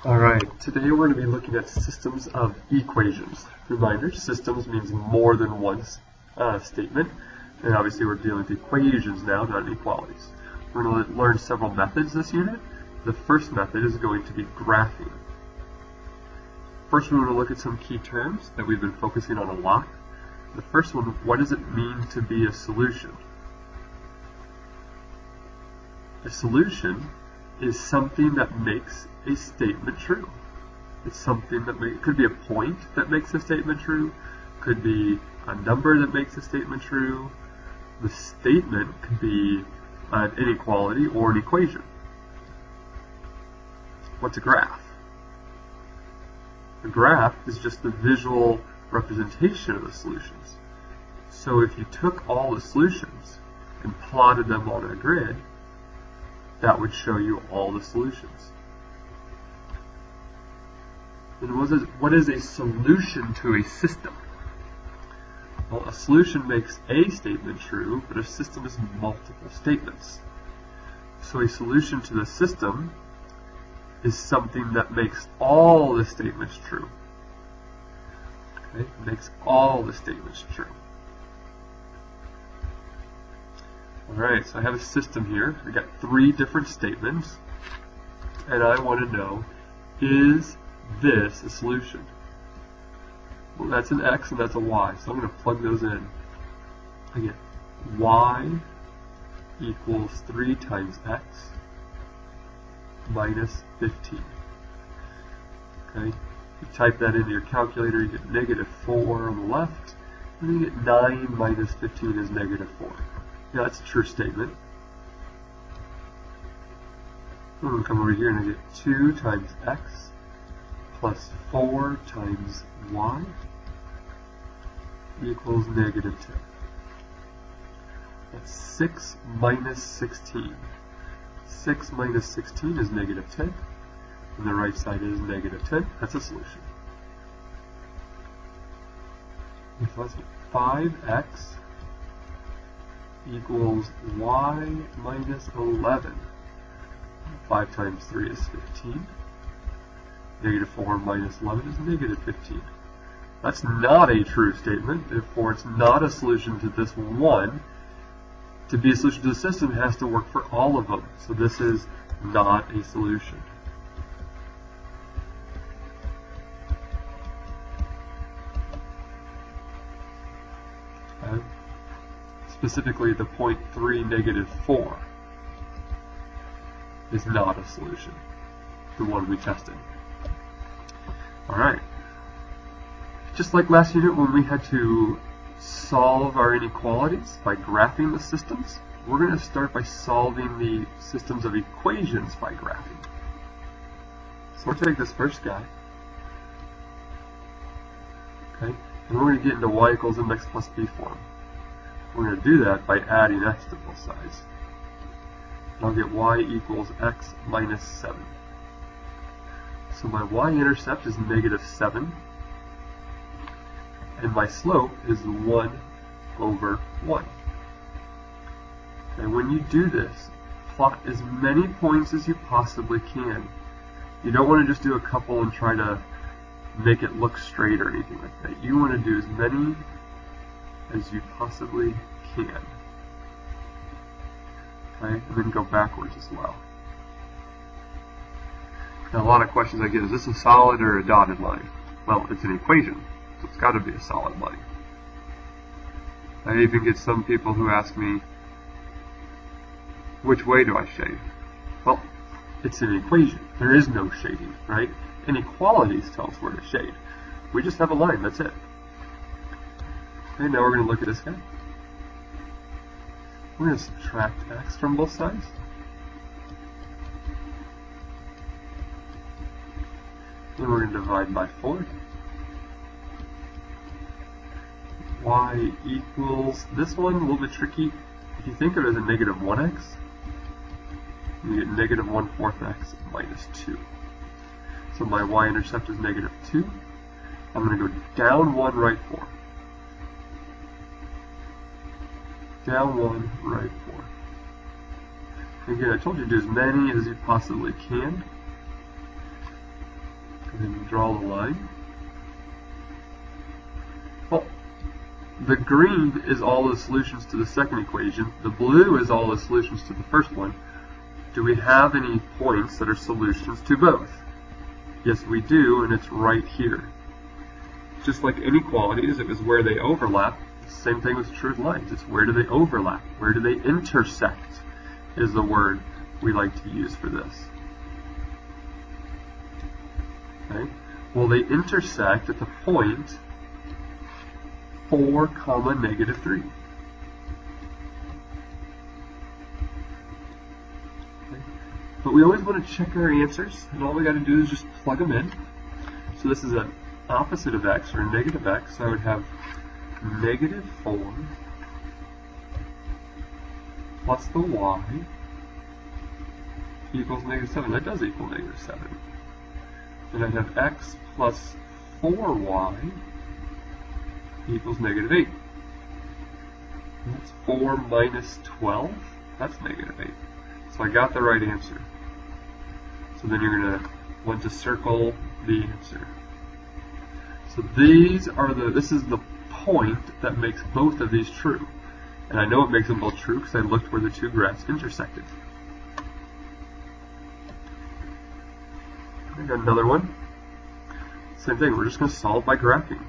Alright, today we're going to be looking at systems of equations. Reminder, systems means more than one statement, and obviously we're dealing with equations now, not inequalities. We're going to learn several methods this unit. The first method is going to be graphing. First we're going to look at some key terms that we've been focusing on a lot. The first one, what does it mean to be a solution? A solution is something that makes a statement true. It's something that it could be a point that makes a statement true, could be a number that makes a statement true. The statement could be an inequality or an equation. What's a graph? A graph is just the visual representation of the solutions. So if you took all the solutions and plotted them on a grid, that would show you all the solutions. And what is a solution to a system? Well, a solution makes a statement true, but a system is multiple statements. So a solution to the system is something that makes all the statements true. Okay? It makes all the statements true. Alright, so I have a system here. I got 3 different statements, and I want to know, is this a solution? Well, that's an x and that's a y, so I'm going to plug those in. I get y equals 3 times x minus 15. Okay, you type that into your calculator, you get negative 4 on the left, and you get 9 minus 15 is negative 4. Yeah, that's a true statement. I'm going to come over here and I get 2 times x plus 4 times y equals negative 10. That's 6 minus 16. 6 minus 16 is negative 10. And the right side is negative 10. That's a solution. So that's 5x equals y minus 11. 5 times 3 is 15. Negative 4 minus 11 is negative 15. That's not a true statement, therefore it's not a solution to this one. To be a solution to the system, it has to work for all of them. So this is not a solution. Okay. Specifically, the point 3, negative 4 is not a solution, the one we tested. Alright. Just like last unit when we had to solve our inequalities by graphing the systems, we're going to start by solving the systems of equations by graphing. So we'll take this first guy. Okay, and we're going to get into y equals mx plus b form. We're going to do that by adding x to both sides. And I'll get y equals x minus 7. So my y-intercept is negative 7, and my slope is 1 over 1. And when you do this, plot as many points as you possibly can. You don't want to just do a couple and try to make it look straight or anything like that. You want to do as many as you possibly can. Okay, and then go backwards as well. Now, a lot of questions I get, is this a solid or a dotted line? Well, it's an equation, so it's got to be a solid line. I even get some people who ask me, which way do I shade? Well, it's an equation. There is no shading, right? Inequalities tell us where to shade. We just have a line, that's it. Okay, now we're going to look at this guy. We're going to subtract x from both sides. Then we're going to divide by 4. Y equals, this one, a little bit tricky. If you think of it as a negative 1x, you get negative 1/4 x minus 2. So my y-intercept is negative 2. I'm going to go down 1, right 4. Down 1, right 4. Again, I told you to do as many as you possibly can. And draw the line. Well, the green is all the solutions to the second equation. The blue is all the solutions to the first one. Do we have any points that are solutions to both? Yes, we do, and it's right here. Just like inequalities, it was where they overlap. The same thing was true with lines. It's where do they overlap? Where do they intersect is the word we like to use for this. Okay? Well, they intersect at the point 4, -3. Okay? But we always want to check our answers, and all we got to do is just plug them in. So this is an opposite of x, or negative x. So I would have -4 plus the y equals -7. That does equal -7. Then I'd have x plus 4y equals -8. And that's 4 minus 12. That's -8. So I got the right answer. So then you're going to want to circle the answer. So these are this is the point that makes both of these true. And I know it makes them both true because I looked where the two graphs intersected. I got another one. Same thing, we're just going to solve by graphing.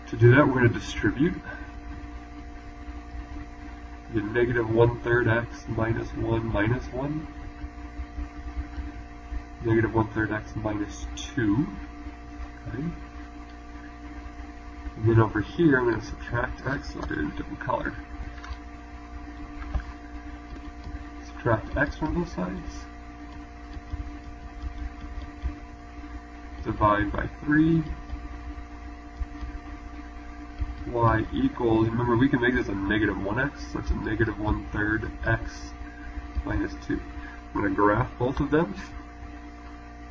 To do that, we're going to distribute. Get -1/3 x minus 1 minus 1. -1/3 x minus 2. Okay. And then over here, I'm going to subtract x. I'll do it in a different color. Subtract x from both sides. Divide by 3. Y equals, remember we can make this a -1x, so it's a -1/3 x minus 2. I'm going to graph both of them,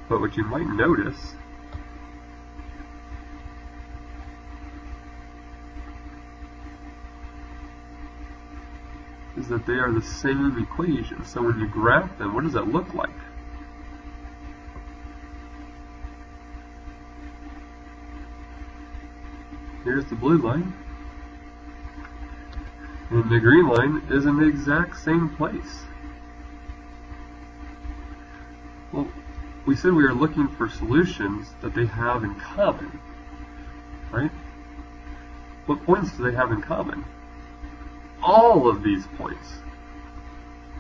but what you might notice is that they are the same equation. So when you graph them, what does that look like? Here's the blue line, and the green line is in the exact same place. Well, we said we were looking for solutions that they have in common, right? What points do they have in common? All of these points,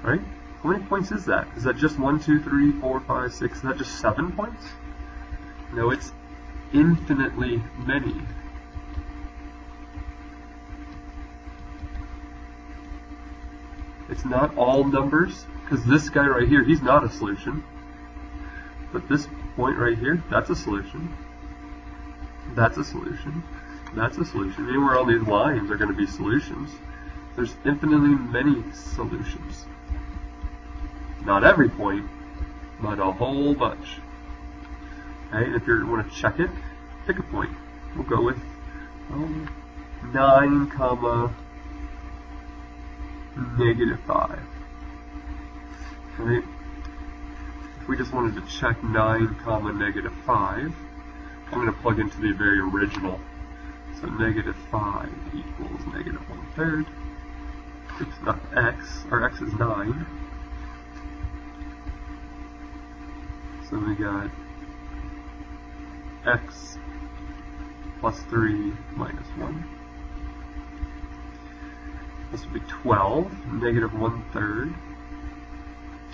right? How many points is that? Is that just 1, 2, 3, 4, 5, 6? Is that just 7 points? No, it's infinitely many. It's not all numbers, because this guy right here, he's not a solution. But this point right here, that's a solution. That's a solution. That's a solution. Anywhere on these lines are going to be solutions. There's infinitely many solutions. Not every point, but a whole bunch. Okay, and if you want to check it, pick a point. We'll go with 9, -5. Right? If we just wanted to check 9, -5, I'm going to plug into the very original. So -5 equals -1/3. Oops, not x. Our x is 9. So we got x plus 3 minus 1. This would be 12. -1/3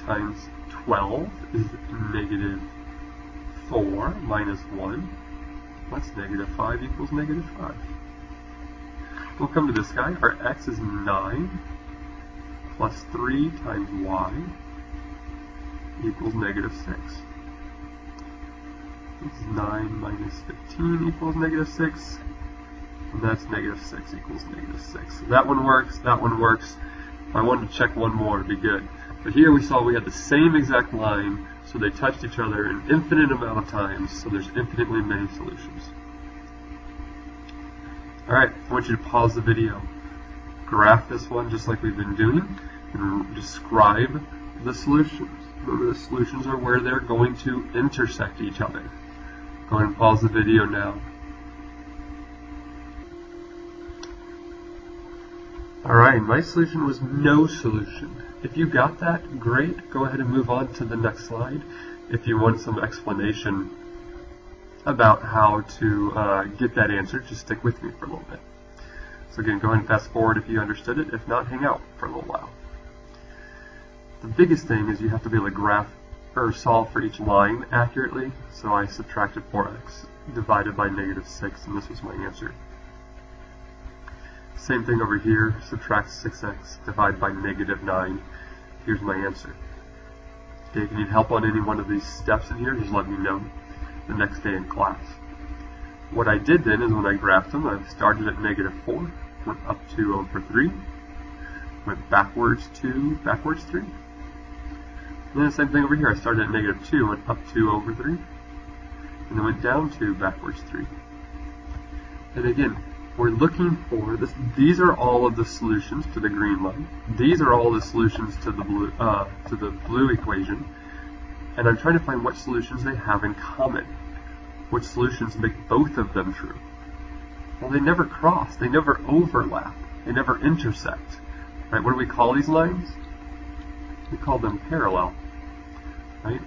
times 12 is -4 minus 1. That's -5 equals -5. We'll come to this guy. Our x is 9 plus 3 times y equals -6. This is 9 minus 15 equals -6. And that's -6 equals -6. So that one works, that one works. If I wanted to check one more, it'd be good. But here we saw we had the same exact line, so they touched each other an infinite amount of times, so there's infinitely many solutions. Alright, I want you to pause the video, graph this one just like we've been doing, and describe the solutions. Remember, the solutions are where they're going to intersect each other. Go ahead and pause the video now. Alright, my solution was no solution. If you got that, great. Go ahead and move on to the next slide. If you want some explanation about how to get that answer, just stick with me for a little bit. So again, go ahead and fast forward if you understood it. If not, hang out for a little while. The biggest thing is you have to be able to graph or solve for each line accurately. So I subtracted 4x divided by -6, and this was my answer. Same thing over here, subtract 6x, divide by -9. Here's my answer. Okay, if you need help on any one of these steps in here, just let me know the next day in class. What I did then is when I graphed them, I started at -4, went up 2 over 3, went backwards 2, backwards 3. And then the same thing over here, I started at -2, went up 2 over 3, and then went down 2, backwards 3. And again, we're looking for this. These are all of the solutions to the green line. These are all the solutions to the blue equation. And I'm trying to find what solutions they have in common. Which solutions make both of them true. Well, they never cross. They never overlap. They never intersect. Right? What do we call these lines? We call them parallel. Right?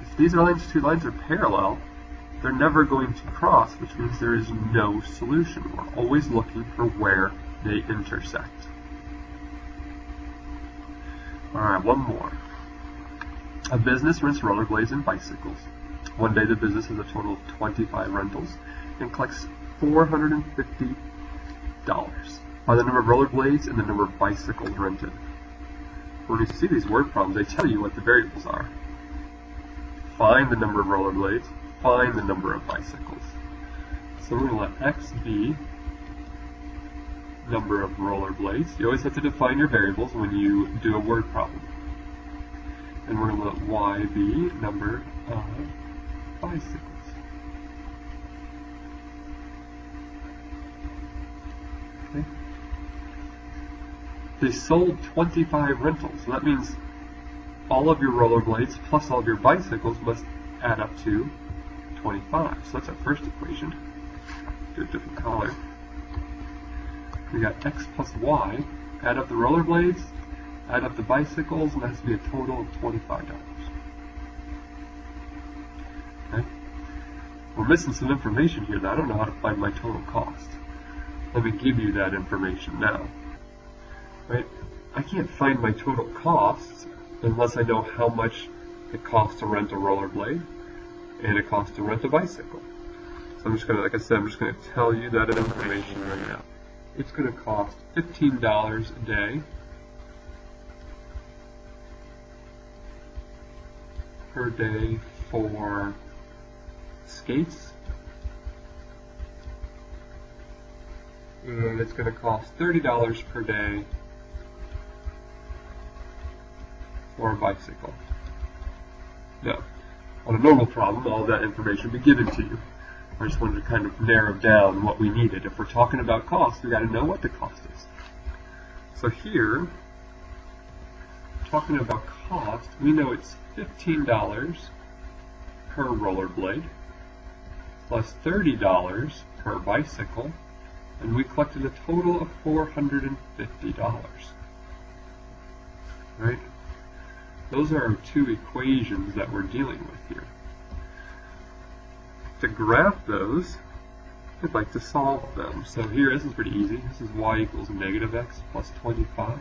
If these two lines are parallel, they're never going to cross, which means there is no solution. We're always looking for where they intersect. Alright, one more. A business rents rollerblades and bicycles. One day the business has a total of 25 rentals and collects $450 by the number of rollerblades and the number of bicycles rented. When you see these word problems, they tell you what the variables are. Find the number of rollerblades, find the number of bicycles. So we're going to let x be number of rollerblades. You always have to define your variables when you do a word problem. And we're going to let y be number of bicycles. Okay. They sold 25 rentals, so that means all of your rollerblades plus all of your bicycles must add up to 25. So that's our first equation. Do a different color. We got x plus y. Add up the rollerblades, add up the bicycles, and that has to be a total of $25. Okay? We're missing some information here that I don't know how to find my total cost. Let me give you that information now. Right? I can't find my total cost unless I know how much it costs to rent a rollerblade and it costs to rent a bicycle. So I'm just going to, like I said, I'm just going to tell you that information right now. It's going to cost $15 a day per day for skates, and it's going to cost $30 per day for a bicycle. Now, on a normal problem, all that information would be given to you. I just wanted to kind of narrow down what we needed. If we're talking about cost, we got to know what the cost is. So here, talking about cost, we know it's $15 per rollerblade plus $30 per bicycle, and we collected a total of $450. Right? Those are our two equations that we're dealing with here. To graph those, I'd like to solve them. So here, this is pretty easy. This is y equals -x plus 25.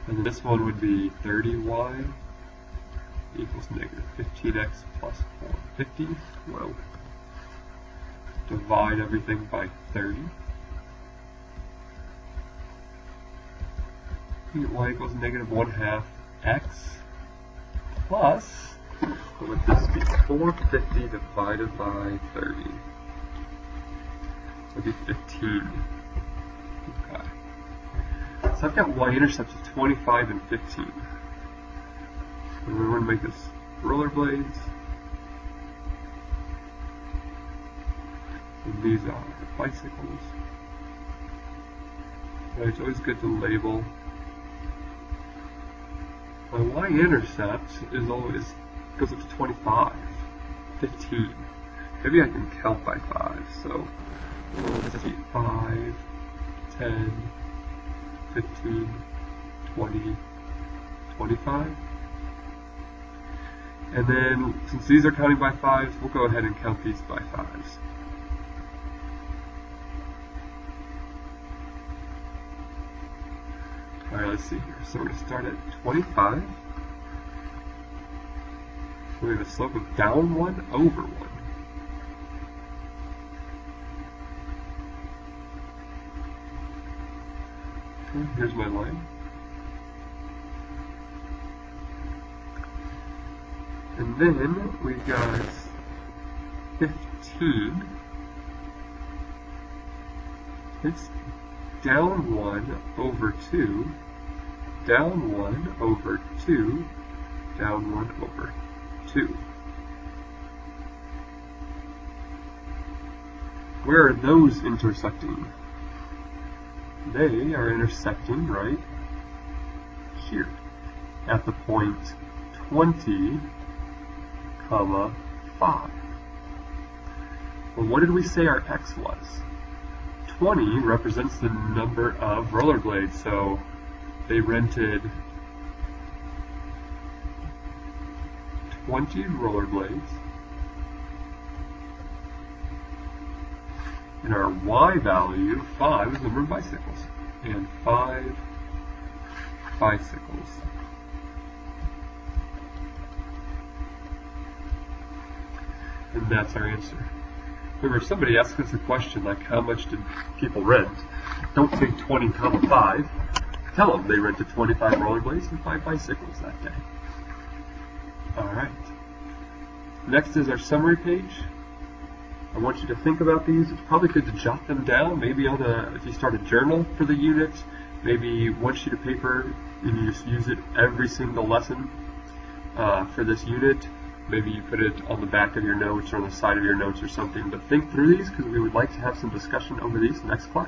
And this one would be 30y equals -15x plus 450. Well, divide everything by 30. You get y equals -1/2 x plus, what would this be? 450 divided by 30. So it'd be 15. Okay. So I've got y-intercepts of 25 and 15. And we want to make this rollerblades. And these are bicycles. Right, it's always good to label My y-intercept is always goes up to 25, 15. Maybe I can count by 5. So let's see, 5, 10, 15, 20, 25. And then, since these are counting by 5s, we'll go ahead and count these by 5s. Alright, let's see here. So we're going to start at 25. We have a slope of down 1 over 1. Okay, here's my line. And then we've got 15. It's down 1 over 2, down 1 over 2, down 1 over 2. Where are those intersecting? They are intersecting right here at the point 20, 5. Well, what did we say our x was? 20 represents the number of rollerblades, so they rented 20 rollerblades, and our y value, 5, is the number of bicycles, and 5 bicycles. And that's our answer. Remember, if somebody asks us a question like, how much did people rent? Don't say 20, 5. Tell them they rented 25 rollerblades and 5 bicycles that day. Alright. Next is our summary page. I want you to think about these. It's probably good to jot them down. Maybe if you start a journal for the unit, maybe one sheet of paper and you just use it every single lesson for this unit. Maybe you put it on the back of your notes or on the side of your notes or something. But think through these because we would like to have some discussion over these next class.